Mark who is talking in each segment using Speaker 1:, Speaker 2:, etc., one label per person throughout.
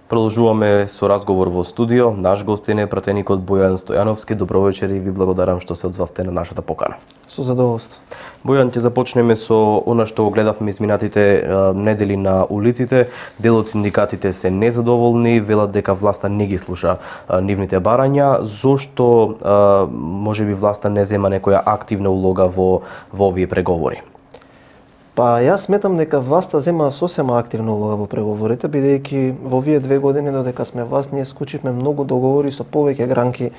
Speaker 1: Продолжуваме со разговор во студио. Наш гостин е пратеникот Бојан Стојановски. Добро вечер и ви благодарам што се одзвавте на нашата покана.
Speaker 2: Со задоволство.
Speaker 1: Бојан, ќе започнеме со она што го гледавме изминатите недели на улиците. Дел од синдикатите се незадоволни, велат дека власта не ги слуша нивните барања. Зошто можеби власта не зема некоја активна улога во овие преговори?
Speaker 2: Па јас сметам дека власта зема сосема активна улога во преговорите, бидејќи во овие 2 години додека сме власт ние склучивме многу договори со повеќе гранки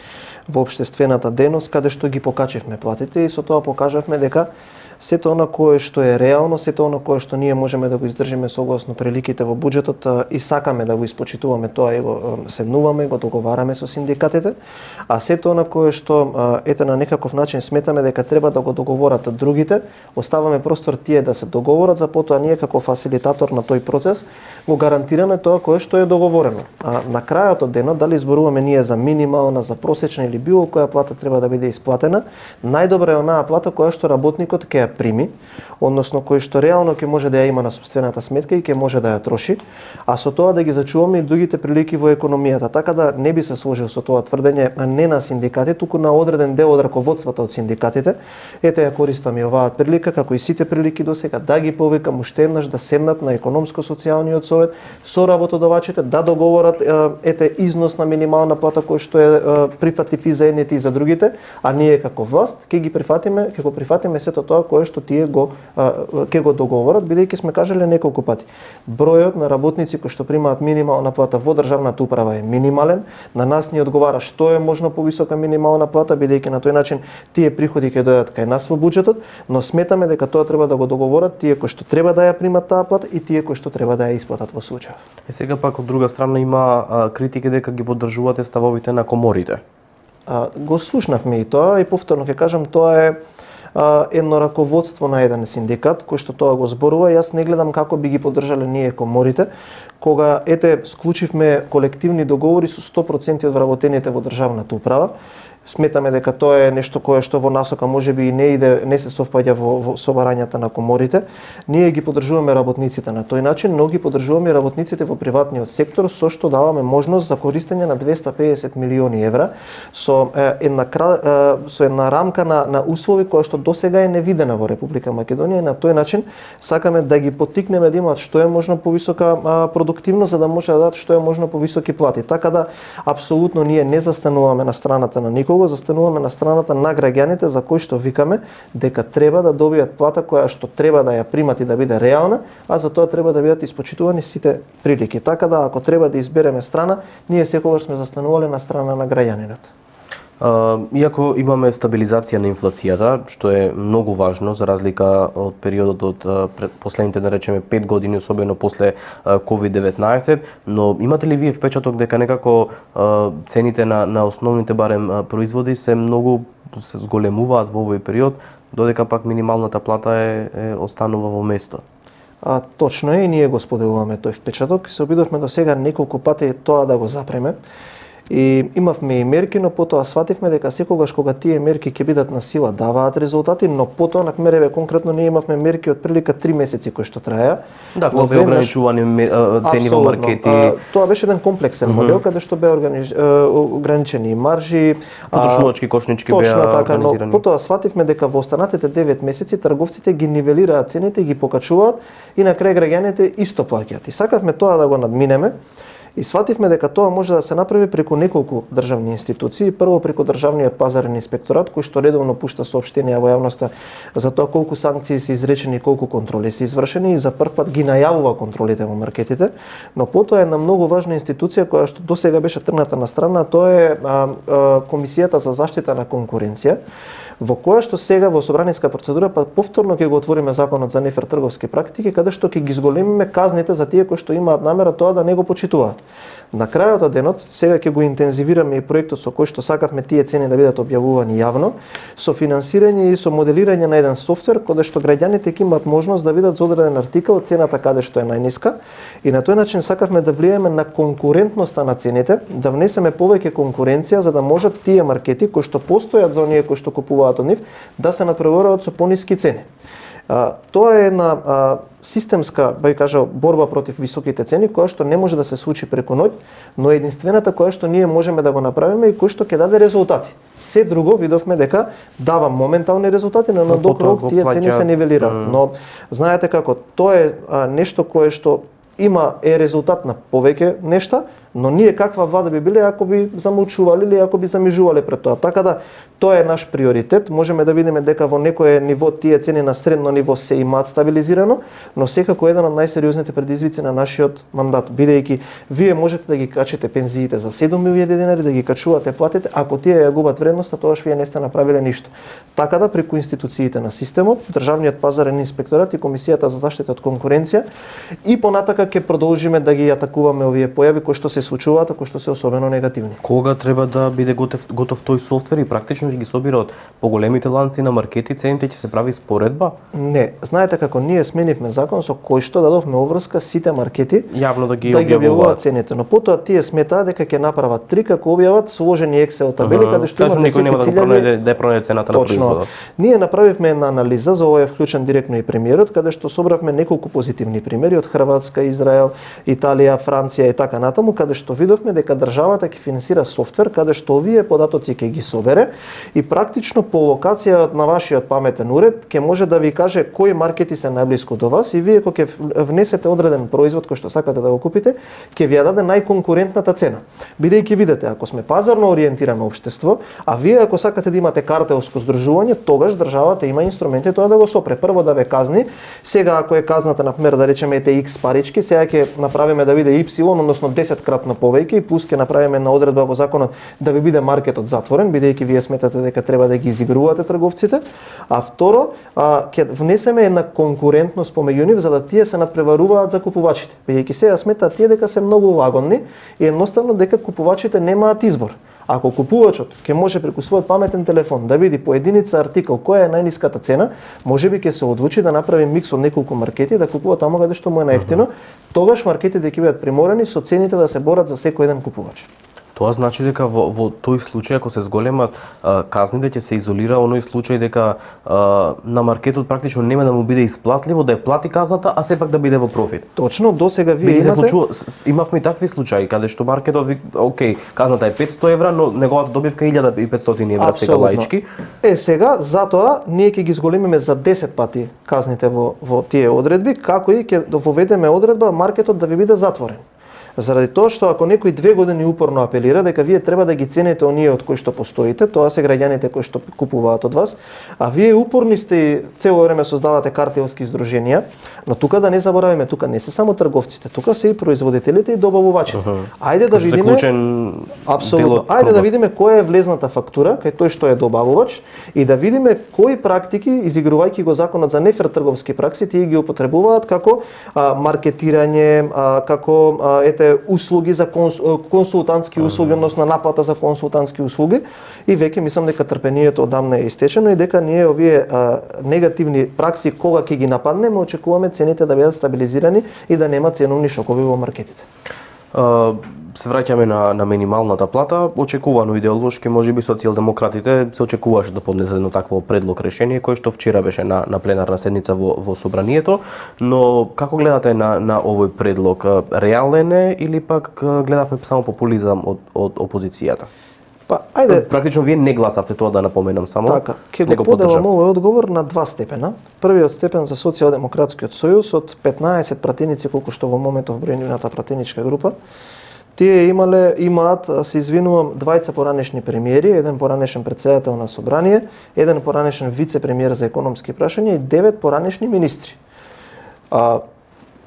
Speaker 2: во општествената дејност, каде што ги покачивме платите и со тоа покажавме дека сето она кое што е реално, сето она кое што ние можеме да го издржиме согласно приликите во буџетот и сакаме да го испочитуваме тоа и го седнуваме, го договараме со синдикатите, а сето она кое што ете на некаков начин сметаме дека треба да го договорат другите, оставаме простор тие да се договорат, за потоа ние како фасилитатор на тој процес го гарантираме тоа кое што е договорено. А на крајот од денот дали зборуваме ние за минимална, за просечна или било која плата треба да биде исплатена, најдобра е онаа плата која што работникот ќе прими, односно кој што реално ќе може да ја има на сопствената сметка и ќе може да ја троши, а со тоа да ги зачуваме и другите прилики во економијата. Така да не би се сложил со тоа тврдење не на синдикатите, туку на одреден дел од раководството од синдикатите. Ете ја користам и оваа прилика, како и сите прилики досега, да ги повикам уште еднаш да седнат на економско-социјалниот совет со работодавачите, да договорат ете износ на минимална плата кој што е прифатлив и за едните и за другите, а ние како власт ќе ги прифатиме, ќе го прифатиме сето тоа кое што тие ќе го договорат, бидејќи сме кажале неколку пати. Бројот на работници кои што примаат минимална плата во државната управа е минимален. На нас ни одговара што е можно повисока минимална плата, бидејќи на тој начин тие приходи ќе дојдат кај нас во буџетот, но сметаме дека тоа треба да го договорат тие кои што треба да ја примат таа плата и тие кои што треба да ја исплатат во случај.
Speaker 1: Сега пак од друга страна има критики дека ги поддржувате ставовите на коморите.
Speaker 2: Го слушнавме и тоа и повторно ќе кажам, тоа е едно раководство на еден синдикат кој што тоа го зборува. Јас не гледам како би ги поддржале ние коморите, кога ете склучивме колективни договори со 100% од вработените во државната управа. Сметаме дека тоа е нешто кое што во насока можеби и не се совпаѓа во собарањата на коморите. Ние ги поддржуваме работниците на тој начин, но ги поддржуваме работниците во приватниот сектор со што даваме можност за користење на 250 милиони евра со една рамка на услови која што досега е невидена во Република Македонија и на тој начин сакаме да ги поттикнеме да имаат што е можно повисока продуктивност за да може да дадат што е можно повисоки плати. Така да апсолутно ние не застануваме на страната на никого, застануваме на страната на граѓаните за кои што викаме дека треба да добијат плата која што треба да ја примат и да биде реална, а за тоа треба да бидат испочитувани сите прилики. Така да ако треба да избереме страна, ние секогаш сме застанувале на страна на граѓанинот.
Speaker 1: Иако имаме стабилизација на инфлацијата, што е многу важно за разлика од периодот од последните, да речеме, 5 години, особено после COVID-19, но имате ли вие впечаток дека некако цените на основните барем производи се зголемуваат во овој период, додека пак минималната плата останува во место?
Speaker 2: Точно е и ние го споделуваме тој впечаток. Се обидовме до сега неколку пати тоа да го запреме. И имавме и мерки, но потоа свативме дека секогаш кога тие мерки ќе бидат на сила даваат резултати, но потоа на КМРВ конкретно ние имавме мерки од прилика 3 месеци кои што траја.
Speaker 1: Да, кога беа ограничувани цени во маркети.
Speaker 2: Тоа беше еден комплексен модел каде што беа ограничени маржи,
Speaker 1: потршувачки кошнички беа организирани.
Speaker 2: Но потоа свативме дека во останатите 9 месеци трговците ги нивелираат цените, ги покачуваат и на крај граѓаните исто плаќаат. И сакавме тоа да го надминеме. И свативме дека тоа може да се направи преку неколку државни институции, прво преку државниот пазарен инспекторат кој што редовно пушта соопштенија во јавноста за тоа колку санкции се изречени и колку контроли се извршени и за прв пат ги најавува контролите во маркетите, но потоа една многу важна институција која што досега беше тргната на страна, тоа е Комисијата за заштита на конкуренција, во која што сега во собраниска процедура повторно ќе го отвориме законот за нефер трговски практики, каде што ќе ги зголемиме казните за тие кои што имаат намера тоа да не го почитуваат. На крајот од денот, сега ќе го интензивираме и проектот со кој што сакавме тие цени да бидат објавувани јавно, со финансирање и со моделирање на еден софтвер каде што граѓаните ќе имаат можност да видат за одреден артикал цената каде што е најниска и на тој начин сакавме да влијаме на конкурентноста на цените, да внесеме повеќе конкуренција за да можат тие маркети кои што постојат за оние кои што купуваат од нив да се натпреваруваат со пониски цени. Тоа е една системска, би кажал, борба против високите цени, која што не може да се случи преку ноќ, но единствената која што ние можеме да го направиме и кој што ќе даде резултати. Се друго видовме дека дава моментални резултати, но на долг рок тие цени се нивелираат. Но знаете како, тоа е нешто кое што е резултат на повеќе нешта, но ние каква влада би биле ако би замолчувале или ако би замижувале пред тоа. Така да тоа е наш приоритет. Можеме да видиме дека во некое ниво тие цени на средно ниво се имаат стабилизирано, но секако еден од најсериозните предизвици на нашиот мандат, бидејќи вие можете да ги качите пензиите за 7.000 денари, да ги качувате платите, ако тие ја губат вредноста, тогаш вие не сте направиле ништо. Така да преку институциите на системот, Државниот пазарен инспекторат и Комисијата за заштита од конкуренција и понатака ќе продолжиме да ги атакуваме овие појави кои што се случуваат, кои што се особено негативни.
Speaker 1: Кога треба да биде готов тој софтвер и практично ќе ги собира од поголемите ланци на маркети, цените ќе се прави споредба?
Speaker 2: Не, знаете како ние сменивме закон со кој што дадовме обврска сите маркети
Speaker 1: јавно да ги
Speaker 2: објавуваат цените, но потоа тие сметаат дека ќе направат три како објават сложени Excel табели каде што имате сите
Speaker 1: cilјави да пронајде цената на производот.
Speaker 2: Ние направивме една анализа, за ова е вклучен директно и премиерот, каде што собравме неколку позитивни примери од Хрватска, Израел, Италија, Франција и така натаму, каде што видовме дека државата ќе финансира софтвер каде што овие податоци ќе ги собере и практично по локација на вашиот паметен уред ќе може да ви каже кои маркети се најблиску до вас и вие кога ќе внесете одреден производ кој што сакате да го купите, ќе ви ја даде најконкурентната цена. Бидејќи видите, ако сме пазарно ориентирано општество, а вие ако сакате да имате картелско здружување, тогаш државата има инструменти тоа да го сопре. Прво да ве казни, сега ако е казната на пример да речеме ете X парички, сега ќе направиме да биде Y, односно 10-кратно повеќе и плюс ќе направиме една одредба во законот да ви биде маркетот затворен, бидејќи вие сметате дека треба да ги изигрувате трговците. А второ, ќе внесеме една конкурентност помеѓу нив за да тие се надпреваруваат за купувачите. Бидејќи сега сметаат тие дека се многу лагодни и едноставно дека купувачите немаат избор. Ако купувачот ќе може преку својот паметен телефон да види по единица артикл која е најниската цена, можеби ќе се одлучи да направи микс од неколку маркети да купува таму каде што му е најевтино, тогаш маркетите ќе бидат приморани со цените да се борат за секој еден купувач.
Speaker 1: Тоа значи дека во тој случај ако се зголемат казните ќе се изолира оној случај дека на маркетот практично нема да му биде исплатливо да ја плати казната, а сепак да биде во профит.
Speaker 2: Точно, досега вие имате
Speaker 1: имавме такви случаи каде што маркетот окей, казната е 500 евра, но неговата добивка е 1500 евра сега лаички.
Speaker 2: Сега затоа ние ќе ги зголемиме за 10 пати казните во тие одредби, како и ќе воведеме одредба маркетот да ви биде затворен. Заради тоа што ако некој 2 години упорно апелира дека вие треба да ги цените оние од кои што постоите, тоа се граѓаните кои што купуваат од вас, а вие упорни сте и цело време создавате картелски здруженија, но тука да не забораваме, тука не се само трговците, тука се и производителите и добавувачите. Ајде да видиме апсолутно. Ајде да видиме која е влезната фактура кај тој што е добавувач и да видиме кои практики, изигрувајќи го законот за нефер трговски пракси, тие ги употребуваат како маркетирање, како услуги за консултантски услуги, односно наплата за консултантски услуги и веќе мислам дека трпението одамна е истечено и дека ние овие негативни пракси кога ќе ги нападнеме, очекуваме цените да бидат стабилизирани и да нема ценовни шокови во маркетите.
Speaker 1: Се враќаме на минималната плата, очекувано идеолошки, можеби социјалдемократите се очекуваше да поднесат едно такво предлог решение кој што вчера беше на пленарна седница во собранието, но како гледате на овој предлог? Реален е или пак гледавме само популизам од опозицијата?
Speaker 2: Па, ајде.
Speaker 1: Практично вие не гласавте, тоа да напоменам само.
Speaker 2: Така, ќе го поделам овој одговор на два степена. Првиот степен за Социјалдемократскиот сојуз од 15 пратеници колку што во моментов брои нивната пратеничка група. Тие имаат, се извинувам, двајца поранешни премиери, еден поранешен председател на собрание, еден поранешен вице-премиер за економски прашања и 9 поранешни министри.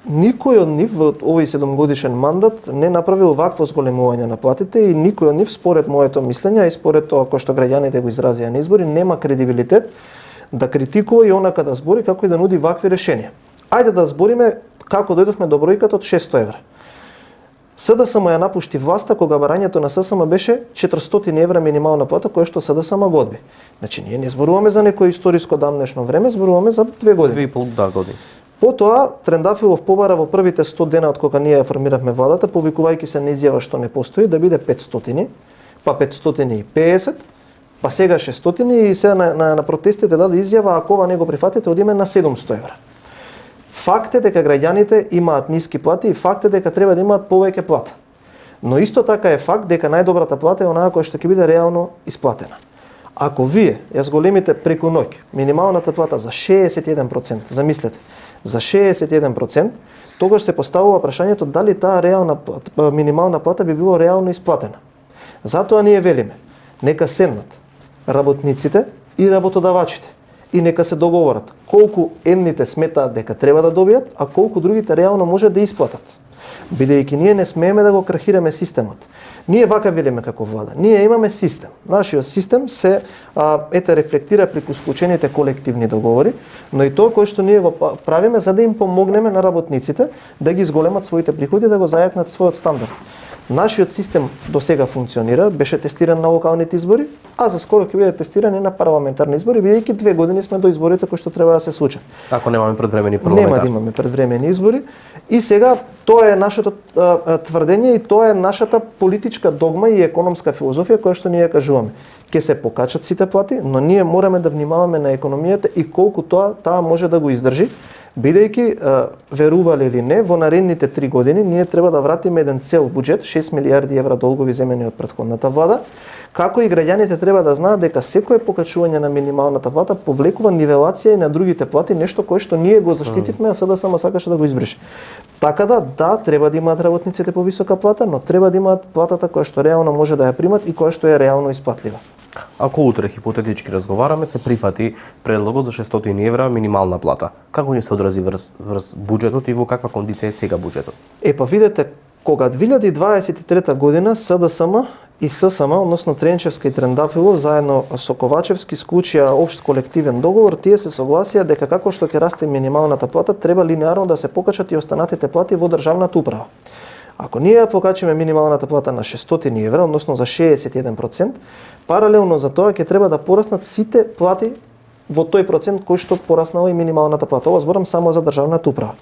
Speaker 2: Никој од нив во овој 7-годишен мандат не направил вакво зголемување на платите и никој од нив, според моето мислење и според тоа кој што граѓаните го изразија на избори, нема кредибилитет да критикува и онака да збори како и да нуди вакви решенија. Ајде да збориме како дојдовме до бројката од 600 евра. СДСМ ја напушти власта кога барањето на ССМ беше 400 евра минимална плата која што СДСМ го одби. Значи ние не зборуваме за некој историско давнешно време, зборуваме за 2 години.
Speaker 1: 2,5 години.
Speaker 2: Потоа Трендафилов побара во првите 100 дена од кога ние ја формиравме владата, повикувајќи се на изјава што не постои, да биде 500, па 550, па сега 600 и сега на протестите даде изјава ако ова не го прифатите одиме на 700 евра. Факт е дека граѓаните имаат ниски плати и факт е дека треба да имаат повеќе плата. Но исто така е факт дека најдобрата плата е онаа која што ќе биде реално исплатена. Ако вие ја зголемите преку ноќ минималната плата за 61%, замислете, за 61%, тогаш се поставува прашањето дали таа реална минимална плата би било реално исплатена. Затоа ние велиме, нека седнат работниците и работодавачите и нека се договорат колку едните сметаат дека треба да добијат, а колку другите реално може да исплатат. Бидејќи ние не смееме да го крахираме системот. Ние вака велиме како влада. Ние имаме систем. Нашиот систем се рефлектира преку склучените колективни договори, но и тоа кое што ние го правиме за да им помогнеме на работниците да ги зголемат своите приходи, да го зајакнат својот стандард. Нашиот систем до сега функционира, беше тестиран на локалните избори, а за скоро ќе биде тестиран и на парламентарни избори, бидејќи 2 години сме до изборите кои што треба да се случат.
Speaker 1: Ако немаме предвремени парламентарни.
Speaker 2: Нема да имаме предвремени избори. И сега тоа е нашето тврдење и тоа е нашата политичка догма и економска филозофија која што ние кажуваме. Ќе се покачат сите плати, но ние мораме да внимаваме на економијата и колку таа може да го издржи, бидејќи верувале или не, во наредните 3 години ние треба да вратиме еден цел буџет, 6 милиарди евра долгови земени од претходната влада, како и граѓаните треба да знаат дека секое покачување на минималната плата повлекува нивелација и на другите плати, нешто кое што ние го заштитивме, а сега само сакаше да го избрише. Така да, треба да имаат работниците повисока плата, но треба да имаат платата која што реално може да ја примат и која што е реално исплатлива.
Speaker 1: Ако утре хипотетички разговараме, се прифати предлогот за 600 евра минимална плата. Како ќе се одрази врз буџетот и во каква кондиција е сега буџетот?
Speaker 2: Па видете, кога 2023 година СДСМ и ССМ, односно Тренчевска и Трендафилов, заедно со Ковачевски склучија општ колективен договор, тие се согласија дека како што ќе расте минималната плата, треба линеарно да се покачат и останатите плати во државната управа. Ако ние ја покачиме минималната плата на 600 евра, односно за 61%, паралелно за тоа ќе треба да пораснат сите плати во тој процент кој што пораснала и минималната плата. Ова зборам само за државната управа.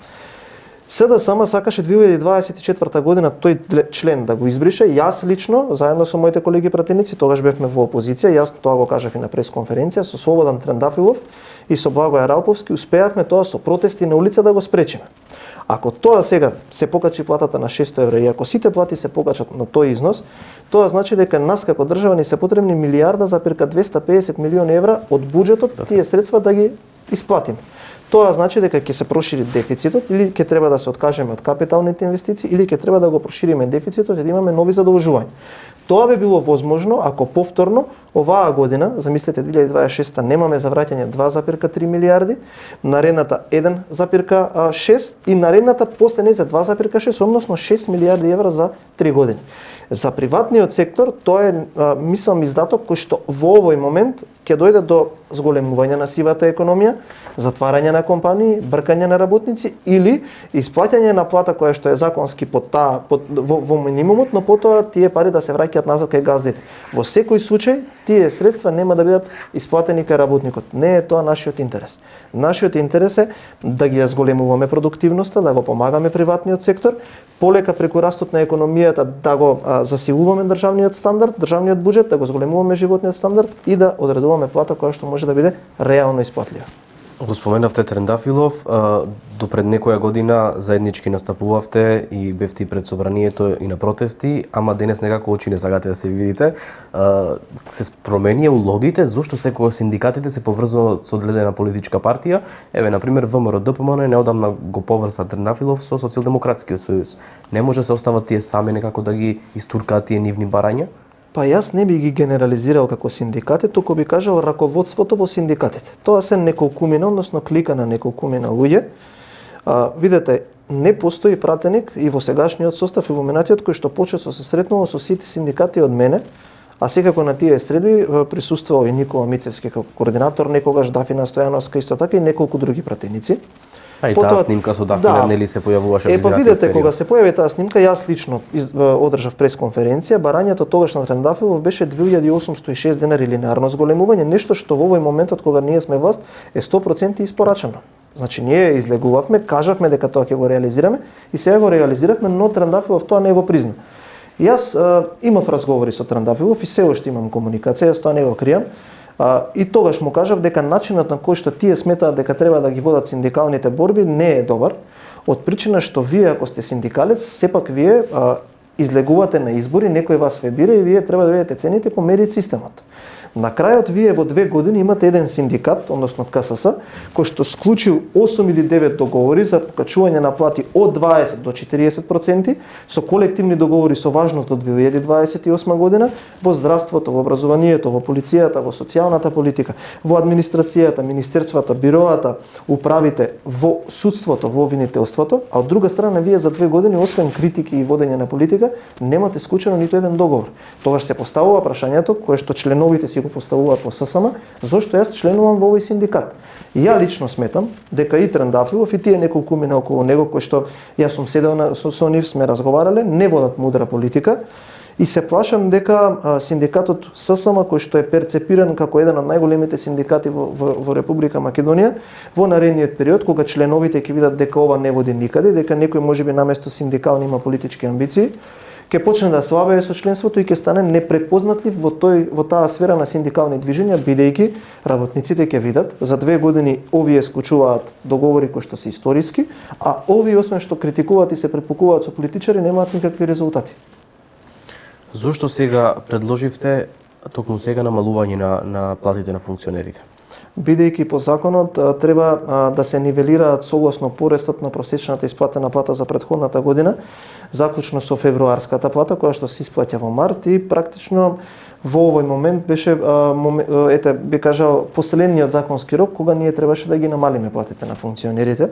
Speaker 2: СДСМ сакаше 2024 година тој член да го избрише. Јас лично, заедно со моите колеги пратеници, тогаш бевме во опозиција, јас тоа го кажав и на пресконференција, со Слободан Трендафилов и со Благој Ралповски, успеавме тоа со протести на улица да го спречиме. Ако тоа сега се покачи платата на 600 евра и ако сите плати се покачат на тој износ, тоа значи дека нас како држава ни се потребни милијарда за перка 250 милиони евра од буџетот тие средства да ги исплатиме. Тоа значи дека ќе се прошири дефицитот или ќе треба да се откажеме од капиталните инвестиции или ќе треба да го прошириме дефицитот и да имаме нови задолжувања. Тоа би било возможно ако повторно оваа година, замислете 2026 немаме за враќање 2,3 милијарди, наредната 1,6 и наредната после не за 2,6, односно 6 милијарди евра за 3 години. За приватниот сектор тоа е мислам издаток кој што во овој момент ќе дојде до зголемување на сивата економија, затварање на компании, бркање на работници или исплаќање на плата која што е законски во минимумот, но потоа тие пари да се враќаат назад кај газдите. Во секој случај тие средства нема да бидат исплатени кај работникот. Не е тоа нашиот интерес. Нашиот интерес е да ги зголемуваме продуктивноста, да го помагаме приватниот сектор, полека преку растот на економијата да го засилуваме државниот стандард, државниот буџет, да го зголемуваме животниот стандард и да одредуваме плата која што може да биде реално исплатлива.
Speaker 1: Го споменавте Трендафилов, до пред некоја година заеднички настапувавте и бевте пред собранието и на протести, ама денес некако очи не сакате да се видите. Се променија улогите, зошто секогаш синдикатите се поврзуваат со одредена политичка партија? Еве, например, ВМРО ДПМН неодамна го поврза Трендафилов со Социјалдемократскиот сојуз. Не може се остават тие сами некако да ги истуркаат тие нивни барања?
Speaker 2: Па јас не би ги генерализирал како синдикати, туку би кажал раководството во синдикатите. Тоа се неколкумина, односно клика на неколкумина луѓе. Видете, не постои пратеник и во сегашниот состав и во минатиот кој што почесо се сретнува со сите синдикати од мене, а секако на тие средби присуствувал и Никола Мицевски како координатор, некогаш Дафина Стојановска исто така и неколку други пратеници.
Speaker 1: А и таа снимка со Дафина нели се појавуваше во
Speaker 2: па видете, кога се појави таа снимка, јас лично одржав пресконференција, барањето тогаш на Трендафилов беше 2806 денари линеарно зголемување, нешто што во овој моментот кога ние сме власт е 100% испорачано. Значи ние излегувавме, кажавме дека тоа ќе го реализираме и сега го реализиравме, но Трендафилов тоа не го призна. Јас имав разговори со Трандafилов и се уште имам комуникација, јас тоа не го кријам. И тогаш му кажав дека начинот на кој што тие сметаат дека треба да ги водат синдикалните борби не е добар, од причина што вие ако сте синдикалец, сепак вие излегувате на избори, некој вас ве бира и вие треба да бидете цените по мерит системот. На крајот вие во 2 години имате еден синдикат, односно КСС, кој што склучил 8 или 9 договори за покачување на плати од 20 до 40% со колективни договори со важност до 2028 година во здравството, во образованието, во полицијата, во социјалната политика, во администрацијата, министерствата, бироата, управите, во судството, во обвинителството, а од друга страна вие за 2 години освен критики и водење на политика немате склучено ниту еден договор. Тогаш се поставува прашањето кое што членовите си го поставуваат во ССМ, зошто јас членувам во овој синдикат. И ја лично сметам дека и Трендафилов и тие неколку мина околу него кои што јас сум седел со нив, сме разговарале, не водат мудра политика и се плашам дека синдикатот ССМ кој што е перцепиран како еден од најголемите синдикати во Република Македонија во наредниот период кога членовите ќе видат дека ова не води никаде, дека некој можеби наместо синдикални има политички амбиции, ќе почне да слабее со членството и ќе стане непрепознатлив во таа сфера на синдикални движења, бидејќи работниците ќе видат за 2 години овие склучуваат договори кои што се историски, а овие освен што критикуваат и се препукуваат со политичари немаат никакви резултати.
Speaker 1: Зошто сега предложивте токму сега намалување на платите на функционерите?
Speaker 2: Бидејќи по законот треба да се нивелираат согласно порастот на просечната исплатена плата за претходната година, заклучно со февруарската плата која што се исплаќа во март и практично во овој момент беше би кажал последниот законски рок кога ние требаше да ги намалиме платите на функционерите.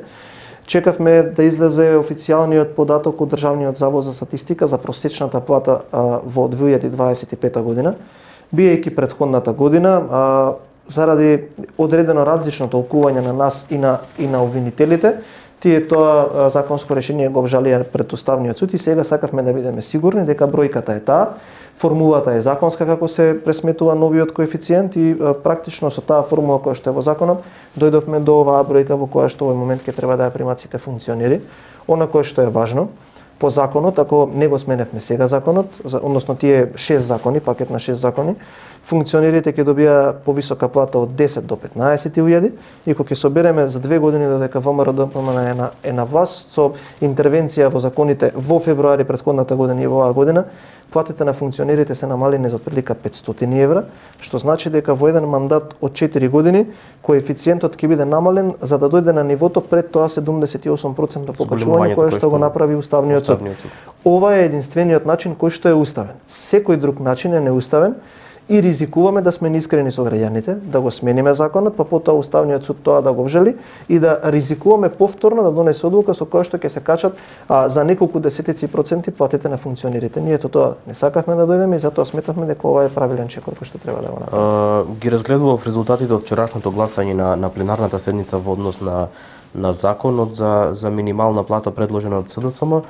Speaker 2: Чекавме да излезе официјалниот податок од Државниот завод за статистика за просечната плата во 2025 година, биејќи претходната година заради одредено различно толкување на нас и на обвинителите, тие тоа законско решение го обжалија пред Уставниот суд и сега сакавме да бидеме сигурни дека бројката е таа, формулата е законска како се пресметува новиот коефициент и практично со таа формула која што е во законот дојдовме до оваа бројка во која што овој момент ќе треба да ја примат сите функционери. Она кое што е важно, по законот, ако не го сменевме сега законот, односно тие 6 закони, пакет на 6 закони, функционерите ќе добија повисока плата од 10 до 15.000 и кога ќе собереме за 2 години додека ВМРО-ДПМН е на власт со интервенција во законите во февруари претходната година и во оваа година, платите на функционерите се намалени за отприлика 500 евра, што значи дека во еден мандат од 4 години коефициентот ќе биде намален за да дојде на нивото пред тоа 78% покачување кое што го направи Уставниот суд. Ова е единствениот начин кој што е уставен. Секој друг начин е неуставен и ризикуваме да сме неискрени со граѓаните, да го смениме законот, па потоа Уставниот суд тоа да го обжали и да ризикуваме повторно да донесе одлука со која што ќе се качат за неколку десетици проценти платите на функционерите. Ние тоа не сакавме да дојдеме и затоа сметавме дека ова е правилен чекор кој што треба да го направиме.
Speaker 1: Ги разгледував резултатите од вчерашното гласање на пленарната седница во однос на законот за минимална плата предложена од СДСМ.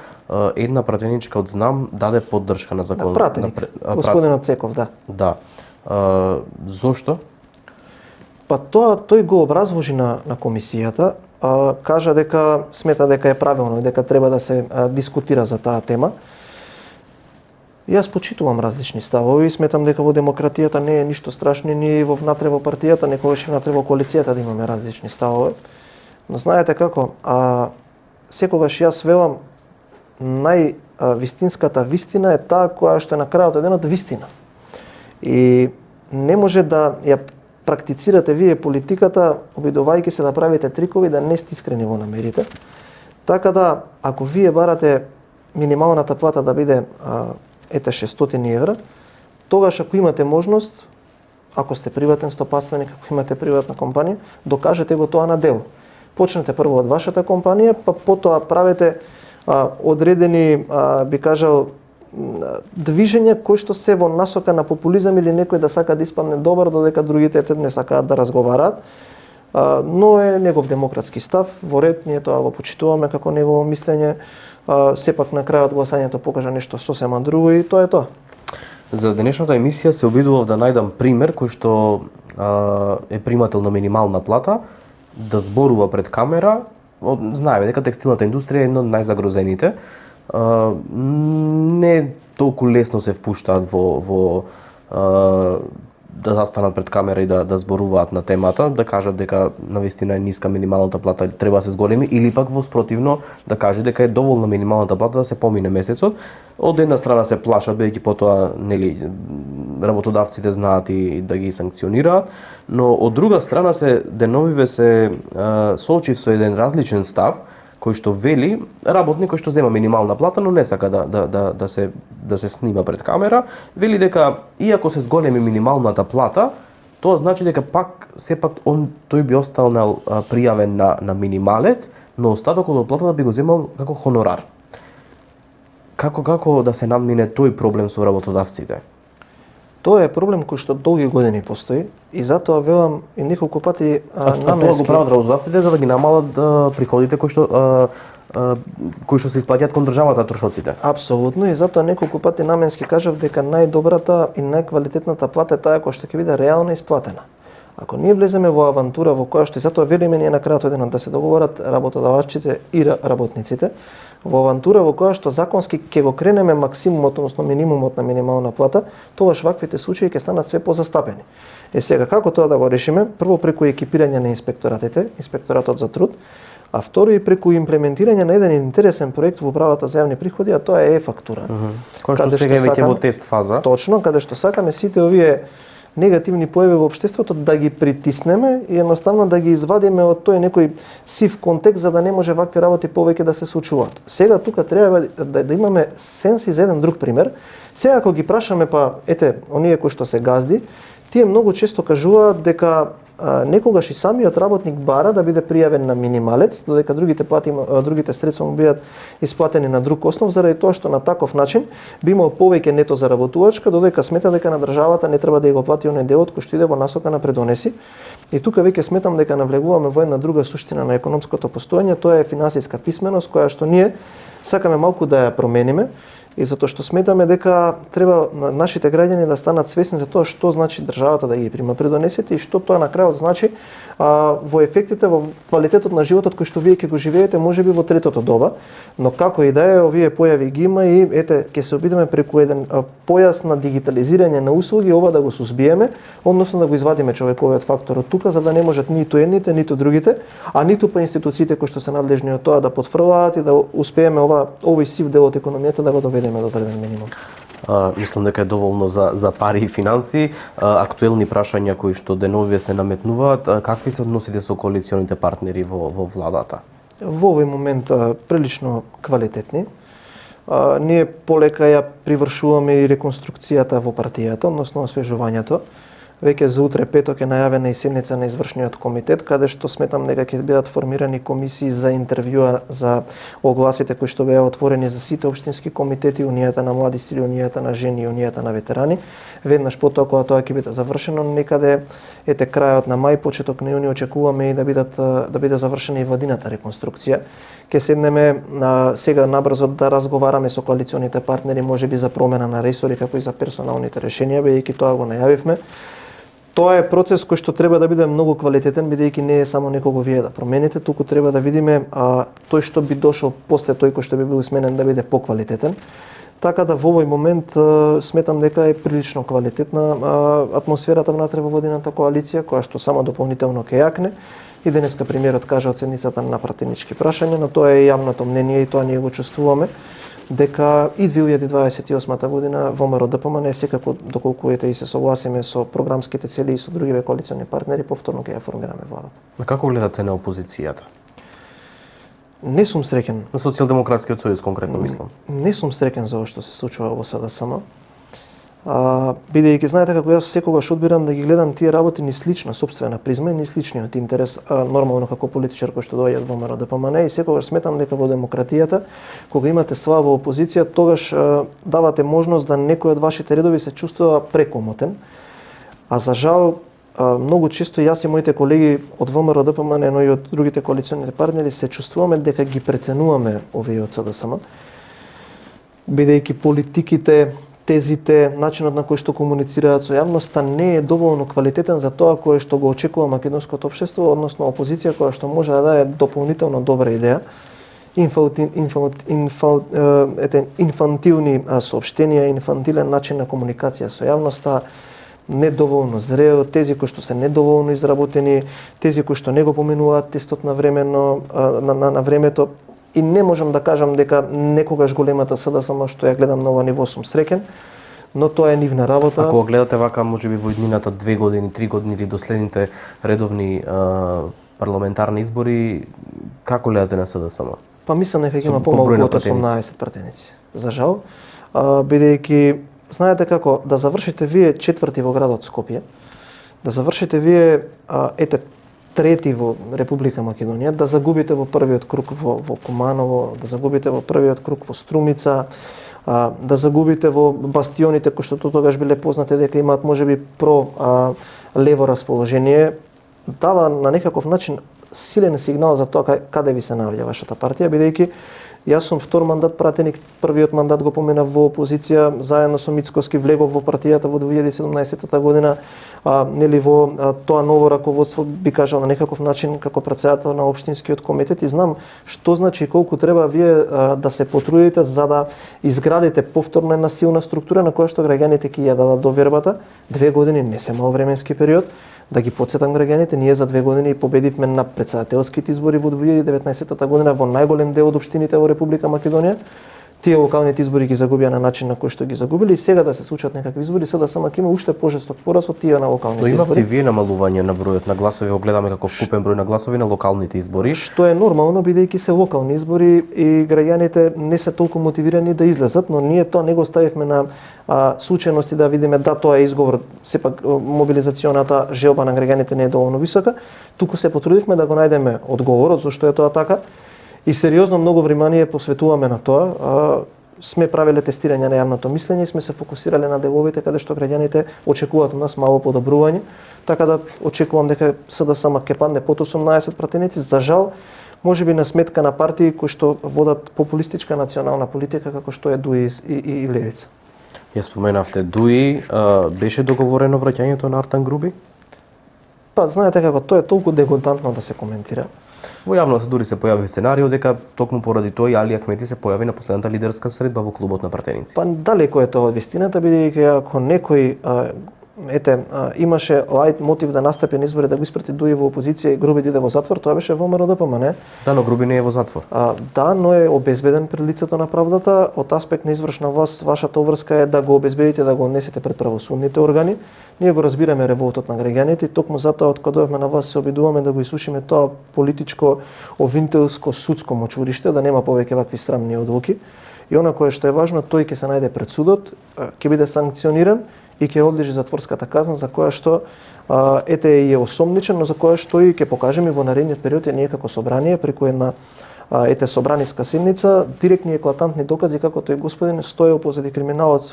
Speaker 1: Една пратеничка од ЗНАМ даде поддршка на законот.
Speaker 2: Пратеник, господинот Цеков, да.
Speaker 1: Да. Зошто?
Speaker 2: Па тој го образложи на комисијата, кажа дека смета дека е правилно и дека треба да се дискутира за таа тема. Јас почитувам различни ставови и сметам дека во демократијата не е ништо страшно ни внатре во партијата, некогаш и внатре во коалицијата да имаме различни ставови. Но знаете како, секогаш јас велам највистинската вистина е таа која што е на крајот од денот вистина. И не може да ја практицирате вие политиката обидувајќи се да правите трикови да не сте искрени во намерите. Така да, ако вие барате минималната плата да биде 600 евра, тогаш ако имате можност, ако сте приватен стопанственик, ако имате приватна компанија, докажете го тоа на дело. Почнете прво од вашата компанија, па потоа правете одредени, би кажал, движења кои што се во насока на популизам или некој да сака да испадне добар, додека другите не сакаат да разговараат. Но е негов демократски став, во ред, ние тоа го почитуваме како негово мислење. Сепак на крајот гласањето покажа нешто сосема друго и тоа е тоа.
Speaker 1: За денешната емисија се обидував да најдам пример кој што е примател на минимална плата, да зборува пред камера. Знаеме дека текстилната индустрија е една од најзагрозените. не толку лесно се впуштаат во да застанат пред камера и да зборуваат на темата, да кажат дека навистина е ниска минималната плата, треба да се зголеми, или пак во спротивно да каже дека е доволна минималната плата да се помине месецот. Од една страна се плашат, бидејќи потоа нели работодавците знаат и да ги санкционираат, но од друга страна се деновиве се соочив со еден различен став, кој што вели работник кој што зема минимална плата, но не сака да се снима пред камера, вели дека иако се зголеми минималната плата, тоа значи дека пак сепак тој би остал пријавен на минималец, но остатокот од платата би го земал како хонорар. Како да се надмине тој проблем со работодавците?
Speaker 2: Тоа е проблем кој што долги години постои и затоа велам и неколку пати
Speaker 1: Тоа
Speaker 2: наменски.
Speaker 1: го прават работодавците за да ги намалат приходите кои што се исплаќаат кон државата трошоците.
Speaker 2: Апсолутно, и затоа неколку пати наменски кажав дека најдобрата и најквалитетната плата е таа која што ќе биде реално исплатена. Ако ние влеземе во авантура во која што и затоа велиме ние на крајот од денот да се договорат работодавците и работниците, во авантура во која што законски ќе го кренеме максимумот, односно минимумот на минимална плата, тогаш ваквите случаи ќе станат све позастапени. Сега како тоа да го решиме? Прво преку екипирање на инспекторатите, инспекторатот за труд, а второ и преку имплементирање на еден интересен проект во управата за јавни приходи, а тоа е е-фактура.
Speaker 1: Кој што сега е веќе во тест фаза.
Speaker 2: Точно, каде што сакаме сите овие негативни појави во општеството да ги притиснеме и едноставно да ги извадиме од тој некој сив контекст за да не може вакви работи повеќе да се случуваат. Сега тука треба да имаме сенси за еден друг пример. Сега ако ги прашаме оние кои што се газди, тие многу често кажуваат дека некогаш и самиот работник бара да биде пријавен на минималец, додека другите средства му бидат исплатени на друг основ, заради тоа што на таков начин би имал повеќе нето заработувачка, додека смета дека на државата не треба да го плати оној делот кој што иде во насока на предонеси. И тука веќе сметам дека навлегуваме во една друга суштина на економското постоење, тоа е финансиска писменост која што ние сакаме малку да ја промениме. И затоа што сметаме дека треба нашите граѓани да станат свесни за тоа што значи државата да ги прима предонесите и што тоа на крајот значи во ефектите, во квалитетот на животот кој што вие ќе го живеете можеби во третото доба, но како и да е, овие појави ги има и ќе се обидеме преку еден појас на дигитализирање на услуги ова да го сузбиеме, односно да го извадиме човековиот фактор од тука за да не можат ниту едните, ниту другите, а ниту па институциите кои што се надлежни од тоа да потфрлаат и да успееме овој сив дел од економијата да го доведеме до одреден минимум.
Speaker 1: Мислам дека е доволно за пари и финанси. Актуелни прашања кои што деновиве се наметнуваат, какви се односите со коалиционите партнери во владата?
Speaker 2: Во овој момент прилично квалитетни. Ние полека ја привршуваме и реконструкцијата во партијата, односно освежувањето. Веќе за утре петок е најавена и седница на извршниот комитет, каде што сметам дека ќе бидат формирани комисии за интервјуа за огласите кои што беа отворени за сите општински комитети, Унијата на млади сили, Унијата на жени и Унијата на ветерани. Веднаш потоа кога тоа ќе биде завршено, некаде крајот на мај, почеток на јуни очекуваме и да биде завршена и владината реконструкција. Ќе седнеме сега набрзо да разговараме со коалиционите партнери, можеби за промена на ресори како и за персоналните решенија, бидејќи тоа го најавивме. Тоа е процес кој што треба да биде многу квалитетен, бидејќи не е само некого вие да промените, туку треба да видиме тој што би дошол после тој кој што би бил сменен да биде поквалитетен. Така да во овој момент сметам дека е прилично квалитетна атмосферата внатре во водената коалиција, која што само дополнително ќе јакне. И денеска премиерот кажа од седницата на пратенички прашања, но тоа е јавното мнение и тоа ние го чувствуваме, дека и 2028 година ВМРО ДПМН секако доколку и се согласиме со програмските цели и со другиве коалициони партнери, повторно ќе ја формираме владата.
Speaker 1: На како гледате на опозицијата?
Speaker 2: Не сум среќен.
Speaker 1: На Социјалдемократскиот сојуз конкретно мислам.
Speaker 2: Не сум среќен за ова што се случува во СДСМ. Бидејќи знаете како јас секогаш одбирам да ги гледам тие работи низ лична сопствена призма и низ личниот интерес, нормално како политичар кој што доаѓа од ВМРО ДПМН, и секогаш сметам дека во демократијата кога имате слаба опозиција, тогаш давате можност да некој од вашите редови се чувствува прекомотен. А за жал многу често јас и моите колеги од ВМРО ДПМН, но и од другите коалициони партнери се чувствуваме дека ги преценуваме овие од СДСМ, бидејќи политиките, тезите, начинот на кој што комуницираат со јавноста не е доволно квалитетен за тоа кое што го очекува македонското општество, односно опозиција која што може да даде дополнително добра идеја инфантилни соопштенија, инфантилен начин на комуникација со јавноста, недоволно зрел, тези кои што се недоволно изработени, тези кои што не го поменуваат тестот на времето, и не можам да кажам дека некогаш големата СДСМ што ја гледам на ова ниво сум среќен, но тоа е нивна работа.
Speaker 1: Ако гледате вака, можеби во иднината 2 години, 3 години или до следните редовни парламентарни избори, како гледате на СДСМ?
Speaker 2: Па мислам дека ќе има помалку од 18 пратеници. За жал, бидејќи знаете како да завршите вие четврти во градот Скопје, да завршите вие трети во Република Македонија, да загубите во првиот круг во Куманово, да загубите во првиот круг во Струмица, да загубите во бастионите кои што тогаш биле познати дека имаат можеби лево расположение, дава на некаков начин силен сигнал за тоа каде ви се наоѓа вашата партија, бидејќи јас сум втор мандат пратеник, првиот мандат го поминав во опозиција, заедно со Мицкоски влегов во партијата во 2017 година, нели во тоа ново раководство, би кажал на некаков начин како претседател на општинскиот комитет, и знам што значи и колку треба вие да се потрудите за да изградите повторно една силна структура на која што граѓаните ќе ја дадат довербата. 2 години не се мал временски период. Да ги потсетам граѓаните, ние за 2 години победивме на претседателските избори во 2019 година во најголем дел од општините во Република Македонија. Тие локалните избори ги загубија на начин на кој што ги загубили, и сега да се случат некакви избори, СДСМ ќе има уште пожесток пораз од тие на локалните избори.
Speaker 1: Но имавте вие намалување на бројот на гласови, го гледаме како вкупен број на гласови на локалните избори.
Speaker 2: Што е нормално, бидејќи се локални избори и граѓаните не се толку мотивирани да излезат, но ние тоа не го ставивме на случајности да видиме да тоа е изговор, сепак мобилизационата желба на граѓаните не е доволно висока, туку се потрудивме да го најдеме одговорот зашто е тоа така. И сериозно многу внимание посветуваме на тоа. Сме правеле тестирање на јавното мислење и сме се фокусирале на деловите каде што граѓаните очекуваат од нас мало подобрување. Така да очекувам дека СДСМ ќе падне под 18 пратеници. За жал, можеби на сметка на партии кои што водат популистичка национална политика како што е ДУИ и Левица.
Speaker 1: Ја споменавте ДУИ, беше договорено враќањето на Артан Груби?
Speaker 2: Па знаете како тоа е толку дегутантно да се коментира.
Speaker 1: Во јавноста дури се појави сценарио дека токму поради тоа и Али Ахмети се појави на последната лидерска средба во клубот на пратеници. Па
Speaker 2: далеко е тоа од вистината, бидејќи ако некој имаше лајт мотив да настапи на избори да го испрати ДУИ во опозиција и Груби диде во затвор, тоа беше ВМРО ДПМН, не?
Speaker 1: Да, но Груби не е во затвор.
Speaker 2: Да, но е обезбеден пред лицето на правдата. Од аспект на извршна власт, вашата обврска е да го обезбедите, да го однесете пред правосудните органи. Ние го разбираме револтот на граѓаните и токму затоа од кога дојавме на вас се обидуваме да го исушиме тоа политичко, овинтелско, судско мочурище, да нема повеќе вакви срамни одлуки. И она кое што е важно, тој ќе се најде пред судот, ќе биде санкциониран и ќе одлежи затворската казна за која што е осомничен, но за која што и ќе покажеме во наредниот период и ние како собрание преку една собраниска седница, директни еклатантни докази како тој господин стоел позади криминалот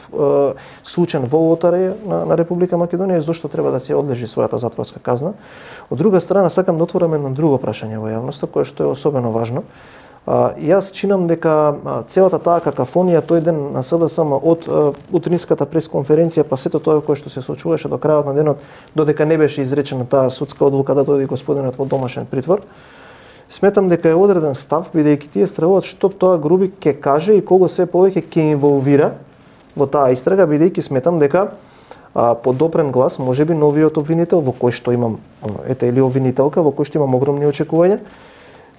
Speaker 2: случаен во лотарија на Република Македонија, зошто треба да се одлежи својата затворска казна. Од друга страна, сакам да отворам едно друго прашање во јавноста, кое што е особено важно. Јас чинам дека целата таа какафонија тој ден на СДСМ од утринската пресконференција па сето тоа кое што се случуваше до крајот на денот, додека не беше изречена таа судска одлука да дојде господинот во домашен притвор, сметам дека е одреден став, бидејќи тие стравуваат што тоа Груби ќе каже и кого све повеќе ќе инволвира во таа истрага, бидејќи сметам дека подопрен глас, можеби новиот обвинител, во кој што имам, или обвинителка, во кој што имам огромни очекувања,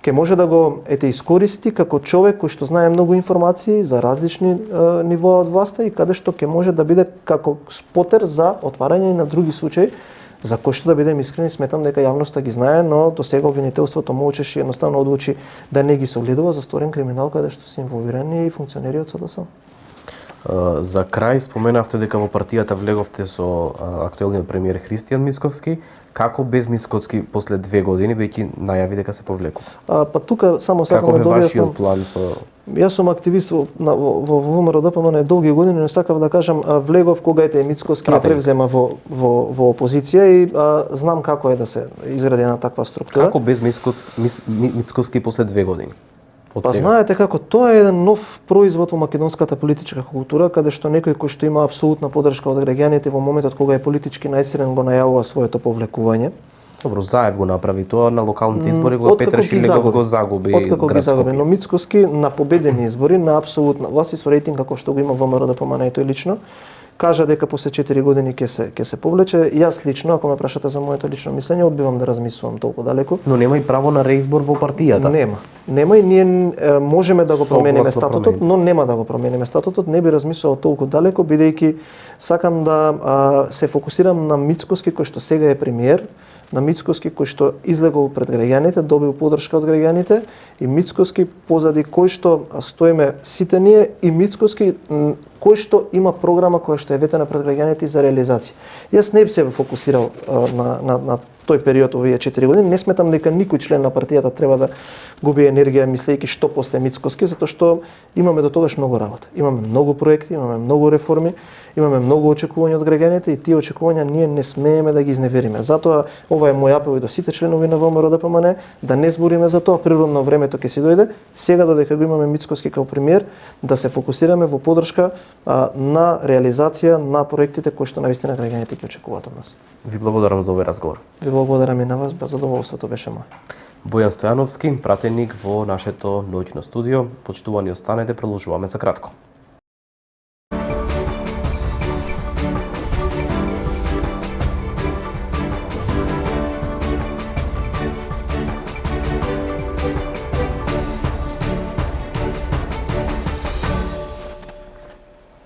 Speaker 2: ќе може да го искористи како човек кој што знае многу информации за различни нивоа од власта и каде што ќе може да биде како спотер за отварање на други случаи, за кој што да бидем искрени, сметам дека јавноста ги знае, но до сега обвинителството молчеше и едноставно одлучи да не ги согледува за сторен криминал каде што се инволвирани и функционери од СДСМ.
Speaker 1: За крај споменавте дека во партијата влеговте со актуелниот премиер Христијан Мицкоски. Како без Мицкоски после 2 години, веќе најави дека се повлекува?
Speaker 2: Па тука само сакам да дојаснам.
Speaker 1: Вашиот план со...
Speaker 2: Јас сум активист во ВМРО ДПМН долги години, но сакав да кажам, влегов кога Мицкоски ја превзема во опозиција и знам како е да се изгради една таква структура.
Speaker 1: Како без Мицкоски после 2 години?
Speaker 2: Па знаете како, тоа е еден нов производ во македонската политичка култура, каде што некој кој што има апсолутна поддршка од граѓаните во моментот кога е политички најсилен го најавува своето повлекување.
Speaker 1: Добро, Заев го направи тоа на локалните избори, кога
Speaker 2: Откако
Speaker 1: Петар
Speaker 2: ги
Speaker 1: Шилегов го загуби.
Speaker 2: Откако ги
Speaker 1: град
Speaker 2: загуби,
Speaker 1: Скопје.
Speaker 2: но Мицкоски на победени избори, на апсолутна власт и со рейтинг како што го има ВМРО да помане и тој лично, кажа дека после 4 години ќе се повлече. Јас лично, ако ме прашате за моето лично мислење, одбивам да размислувам толку далеку.
Speaker 1: Но нема и право на реизбор во партијата.
Speaker 2: Нема и ние можеме да го промениме
Speaker 1: Согласно
Speaker 2: статутот, но нема да го промениме статутот. Не би размислувал толку далеко, бидејќи сакам да се фокусирам на Мицкоски кој што сега е премиер, на Мицкоски кој што излегол пред граѓаните, добил поддршка од граѓаните и Мицкоски позади кој што стоиме сите ние и Мицкоски кој што има програма која што е ветена пред граѓаните за реализација. Јас не би се фокусирал на тој период овие 4 години. Не сметам дека никој член на партијата треба да губи енергија мислејќи што после Мицкоски, затоа што имаме до тогаш многу работа. Имаме многу проекти, имаме многу реформи, имаме многу очекувања од граѓаните и тие очекувања ние не смееме да ги изневериме. Затоа ова е мој апел и до сите членови на ВМРО ДПМН да не збориме за тоа, природно времето ќе си дојде. Сега додека го имаме Мицкоски како премиер, да се фокусираме во поддршка на реализација на проектите кои што навистина граѓаните ќе очекуваат од нас.
Speaker 1: Ви благодарам за овој разговор.
Speaker 2: Ви благодарам и на вас, без задоволството беше мој.
Speaker 1: Бојан Стојановски, пратеник во нашето ноќно студио. Почитувани останете, продолжуваме за кратко.